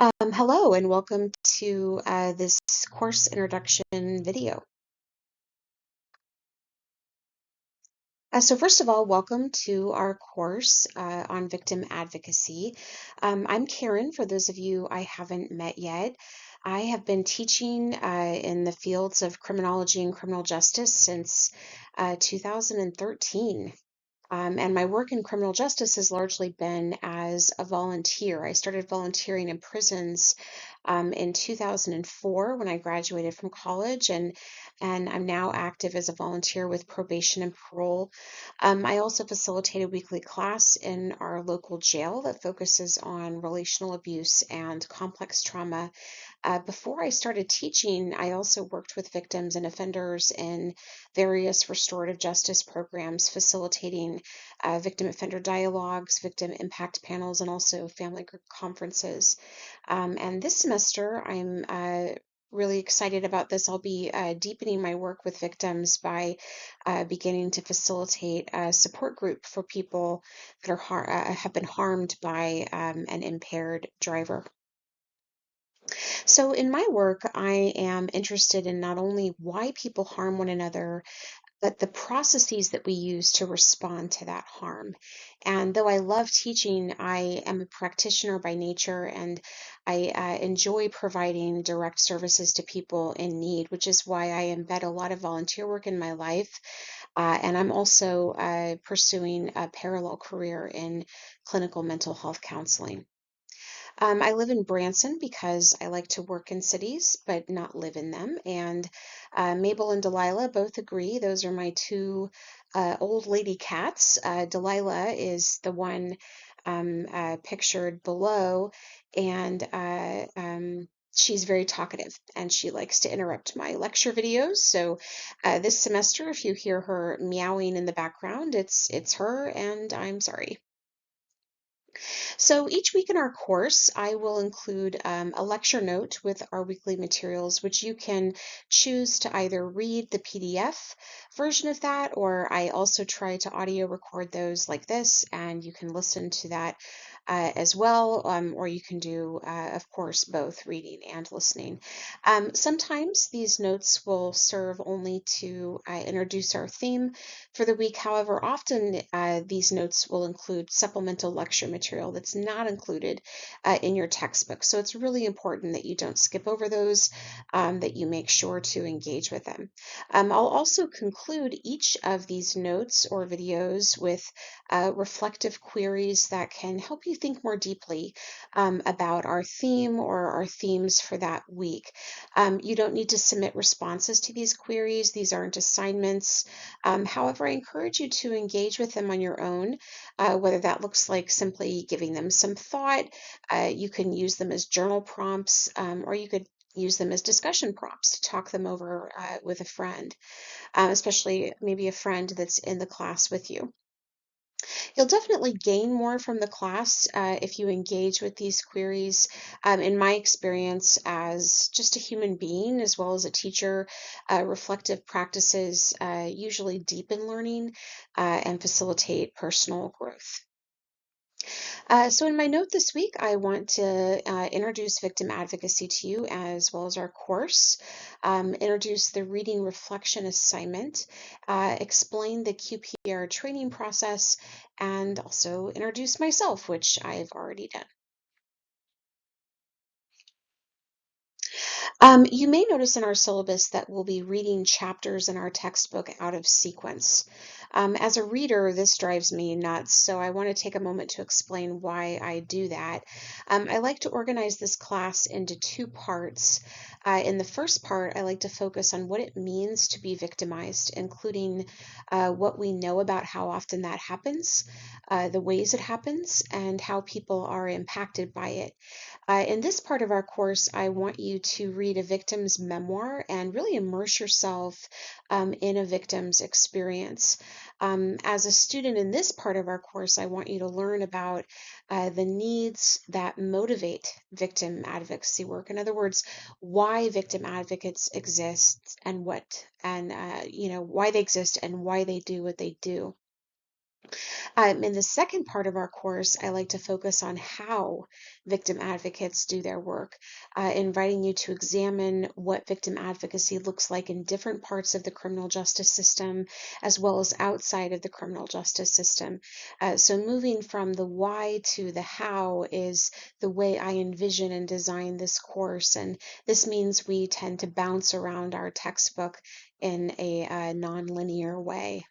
Hello and welcome to this course introduction video. So first of all, welcome to our course on victim advocacy. I'm Karen, for those of you I haven't met yet. I have been teaching in the fields of criminology and criminal justice since 2013. And my work in criminal justice has largely been as a volunteer. I started volunteering in prisons in 2004 when I graduated from college, and I'm now active as a volunteer with probation and parole. I also facilitate a weekly class in our local jail that focuses on relational abuse and complex trauma. Before I started teaching, I also worked with victims and offenders in various restorative justice programs, facilitating victim offender dialogues, victim impact panels, and also family group conferences. And this semester, I'm really excited about this. I'll be deepening my work with victims by beginning to facilitate a support group for people that have been harmed by an impaired driver. So, in my work, I am interested in not only why people harm one another, but the processes that we use to respond to that harm. And though I love teaching, I am a practitioner by nature, and I enjoy providing direct services to people in need, which is why I embed a lot of volunteer work in my life. And I'm also pursuing a parallel career in clinical mental health counseling. I live in Branson because I like to work in cities, but not live in them. And Mabel and Delilah both agree. Those are my two old lady cats. Delilah is the one pictured below, and she's very talkative and she likes to interrupt my lecture videos. So this semester, if you hear her meowing in the background, it's her, and I'm sorry. So each week in our course, I will include a lecture note with our weekly materials, which you can choose to either read the PDF version of that, or I also try to audio record those like this, and you can listen to that as well, or you can do, of course, both reading and listening. Sometimes these notes will serve only to introduce our theme for the week. However, often these notes will include supplemental lecture material that's not included in your textbook. So it's really important that you don't skip over those, that you make sure to engage with them. I'll also conclude each of these notes or videos with reflective queries that can help you think more deeply about our theme or our themes for that week. You don't need to submit responses to these queries. These aren't assignments. However, I encourage you to engage with them on your own, whether that looks like simply giving them some thought. You can use them as journal prompts, or you could use them as discussion prompts to talk them over with a friend, especially maybe a friend that's in the class with you. You'll definitely gain more from the class if you engage with these queries. In my experience as just a human being as well as a teacher, reflective practices usually deepen learning and facilitate personal growth. So, in my note this week, I want to introduce victim advocacy to you as well as our course, introduce the reading reflection assignment, explain the QPR training process, and also introduce myself, which I've already done. You may notice in our syllabus that we'll be reading chapters in our textbook out of sequence. As a reader, this drives me nuts, so I want to take a moment to explain why I do that. I like to organize this class into two parts. In the first part, I like to focus on what it means to be victimized, including what we know about how often that happens, the ways it happens, and how people are impacted by it. In this part of our course, I want you to read a victim's memoir and really immerse yourself in a victim's experience. As a student in this part of our course, I want you to learn about the needs that motivate victim advocacy work. In other words, why victim advocates exist and why they exist and why they do what they do. In the second part of our course, I like to focus on how victim advocates do their work, inviting you to examine what victim advocacy looks like in different parts of the criminal justice system, as well as outside of the criminal justice system. So, moving from the why to the how is the way I envision and design this course. And this means we tend to bounce around our textbook in a non-linear way.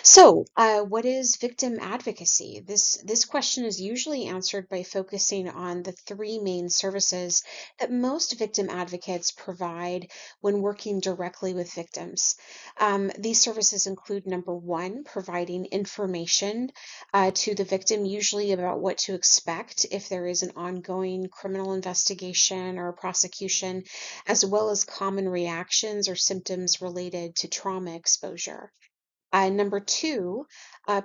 So, what is victim advocacy? This question is usually answered by focusing on the three main services that most victim advocates provide when working directly with victims. These services include number one, providing information to the victim, usually about what to expect if there is an ongoing criminal investigation or prosecution, as well as common reactions or symptoms related to trauma exposure. Number two,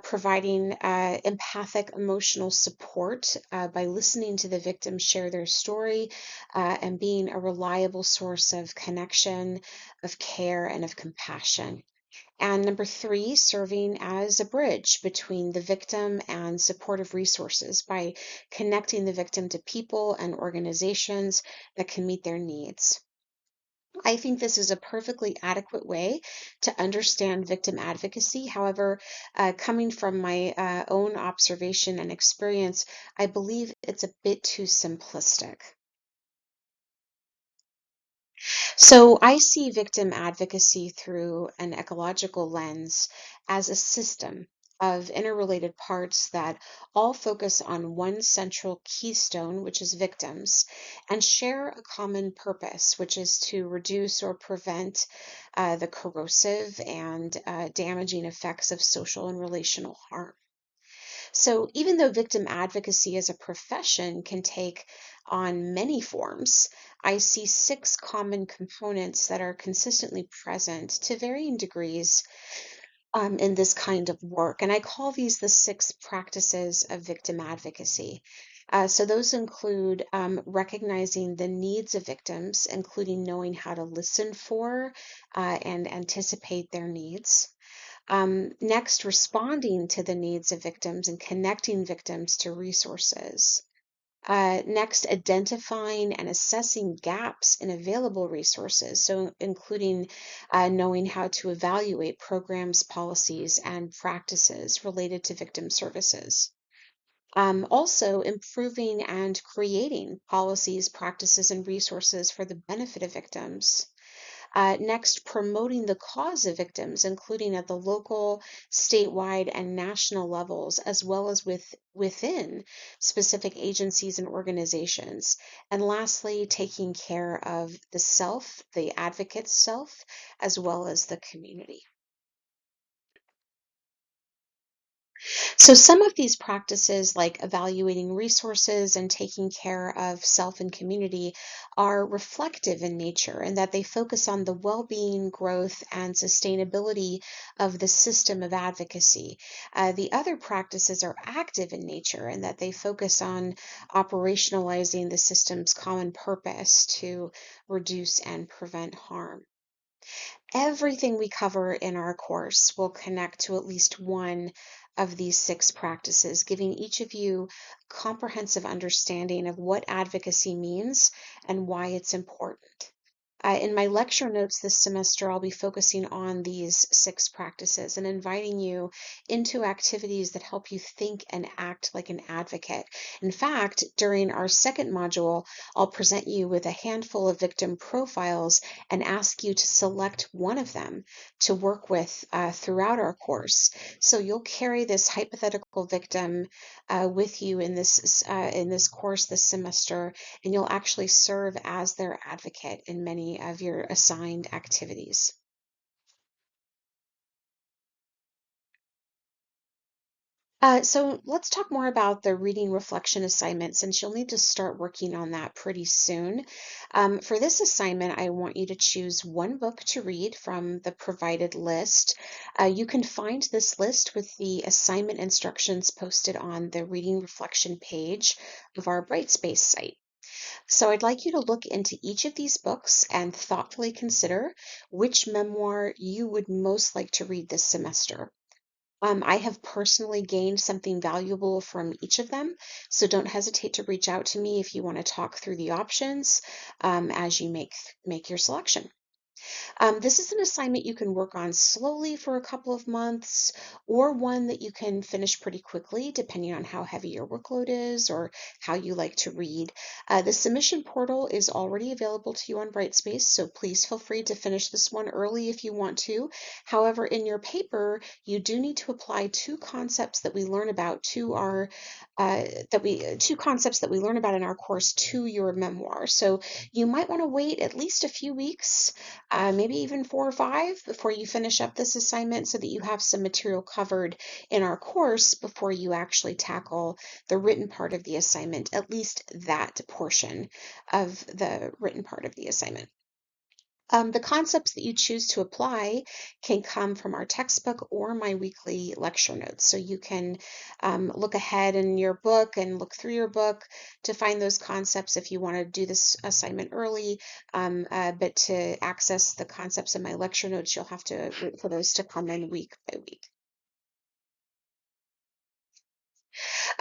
providing empathic emotional support by listening to the victim share their story and being a reliable source of connection, of care, and of compassion. And number three, serving as a bridge between the victim and supportive resources by connecting the victim to people and organizations that can meet their needs. I think this is a perfectly adequate way to understand victim advocacy. However, coming from my own observation and experience, I believe it's a bit too simplistic. So I see victim advocacy through an ecological lens as a system of interrelated parts that all focus on one central keystone, which is victims, and share a common purpose, which is to reduce or prevent the corrosive and damaging effects of social and relational harm. So, even though victim advocacy as a profession can take on many forms, I see six common components that are consistently present to varying degrees in this kind of work. And I call these the six practices of victim advocacy. So, those include recognizing the needs of victims, including knowing how to listen for and anticipate their needs. Next, responding to the needs of victims and connecting victims to resources. Next, identifying and assessing gaps in available resources, so including knowing how to evaluate programs, policies, and practices related to victim services. Also, improving and creating policies, practices, and resources for the benefit of victims. Next, promoting the cause of victims, including at the local, statewide, and national levels, as well as within specific agencies and organizations. And lastly, taking care of the self, the advocate's self, as well as the community. So, some of these practices, like evaluating resources and taking care of self and community, are reflective in nature and that they focus on the well being, growth, and sustainability of the system of advocacy. The other practices are active in nature and that they focus on operationalizing the system's common purpose to reduce and prevent harm. Everything we cover in our course will connect to at least one of these six practices, giving each of you a comprehensive understanding of what advocacy means and why it's important. In my lecture notes this semester, I'll be focusing on these six practices and inviting you into activities that help you think and act like an advocate. In fact, during our second module, I'll present you with a handful of victim profiles and ask you to select one of them to work with throughout our course. So you'll carry this hypothetical victim with you in this course this semester, and you'll actually serve as their advocate in many of your assigned activities. So let's talk more about the reading reflection assignment since you'll need to start working on that pretty soon. For this assignment, I want you to choose one book to read from the provided list. You can find this list with the assignment instructions posted on the reading reflection page of our Brightspace site. So I'd like you to look into each of these books and thoughtfully consider which memoir you would most like to read this semester. I have personally gained something valuable from each of them, so don't hesitate to reach out to me if you want to talk through the options as you make your selection. This is an assignment you can work on slowly for a couple of months, or one that you can finish pretty quickly, depending on how heavy your workload is or how you like to read. The submission portal is already available to you on Brightspace, so please feel free to finish this one early if you want to. However, in your paper, you do need to apply two concepts that we learn about to our two concepts that we learn about in our course to your memoir. So you might want to wait at least a few weeks, maybe even 4 or 5 before you finish up this assignment so that you have some material covered in our course before you actually tackle the written part of the assignment, at least that portion of the written part of the assignment. The concepts that you choose to apply can come from our textbook or my weekly lecture notes. So you can look ahead in your book and look through your book to find those concepts if you want to do this assignment early. But to access the concepts in my lecture notes, you'll have to wait for those to come in week by week.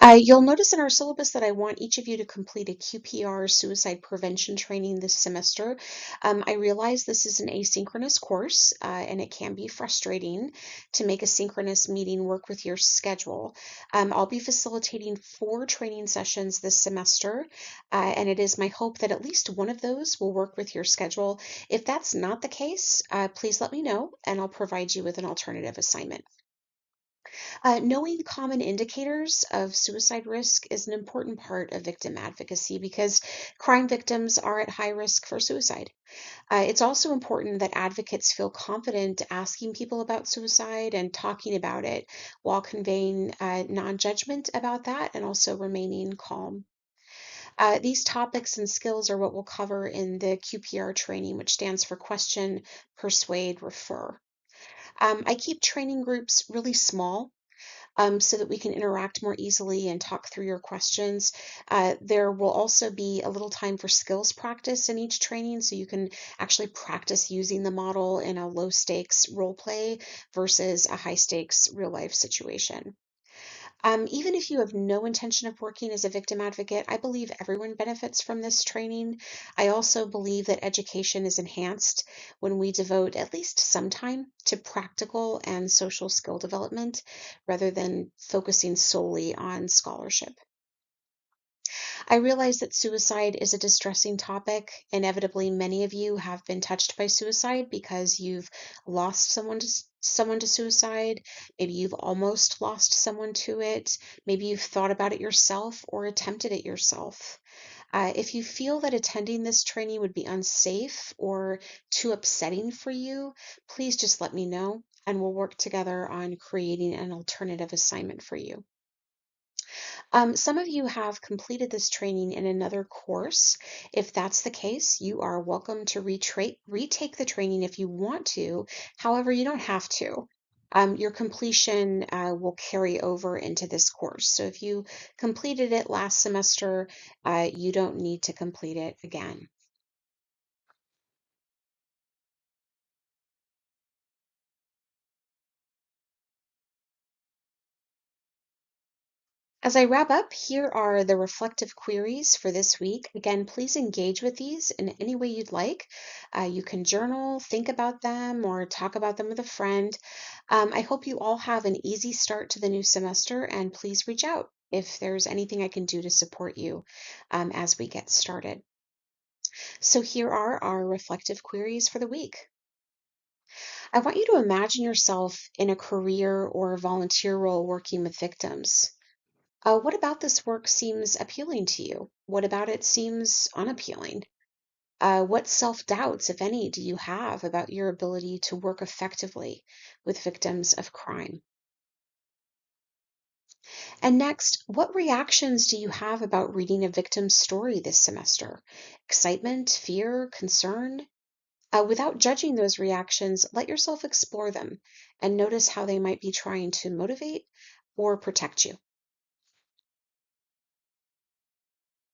You'll notice in our syllabus that I want each of you to complete a QPR suicide prevention training this semester. I realize this is an asynchronous course, and it can be frustrating to make a synchronous meeting work with your schedule. I'll be facilitating 4 training sessions this semester, and it is my hope that at least one of those will work with your schedule. If that's not the case, please let me know, and I'll provide you with an alternative assignment. Knowing common indicators of suicide risk is an important part of victim advocacy because crime victims are at high risk for suicide. It's also important that advocates feel confident asking people about suicide and talking about it while conveying non-judgment about that and also remaining calm. These topics and skills are what we'll cover in the QPR training, which stands for Question, Persuade, Refer. I keep training groups really small so that we can interact more easily and talk through your questions. There will also be a little time for skills practice in each training, so you can actually practice using the model in a low stakes role play versus a high stakes real life situation. Even if you have no intention of working as a victim advocate, I believe everyone benefits from this training. I also believe that education is enhanced when we devote at least some time to practical and social skill development rather than focusing solely on scholarship. I realize that suicide is a distressing topic. Inevitably, many of you have been touched by suicide because you've lost someone to suicide. Maybe you've almost lost someone to it. Maybe you've thought about it yourself or attempted it yourself. If you feel that attending this training would be unsafe or too upsetting for you, please just let me know and we'll work together on creating an alternative assignment for you. Some of you have completed this training in another course. If that's the case, you are welcome to retake the training if you want to. However, you don't have to. Your completion will carry over into this course. So if you completed it last semester, you don't need to complete it again. As I wrap up, here are the reflective queries for this week. Again, please engage with these in any way you'd like. You can journal, think about them, or talk about them with a friend. I hope you all have an easy start to the new semester, and please reach out if there's anything I can do to support you as we get started. So here are our reflective queries for the week. I want you to imagine yourself in a career or volunteer role working with victims. What about this work seems appealing to you? What about it seems unappealing? What self-doubts, if any, do you have about your ability to work effectively with victims of crime? And next, what reactions do you have about reading a victim's story this semester? Excitement, fear, concern? Without judging those reactions, let yourself explore them and notice how they might be trying to motivate or protect you.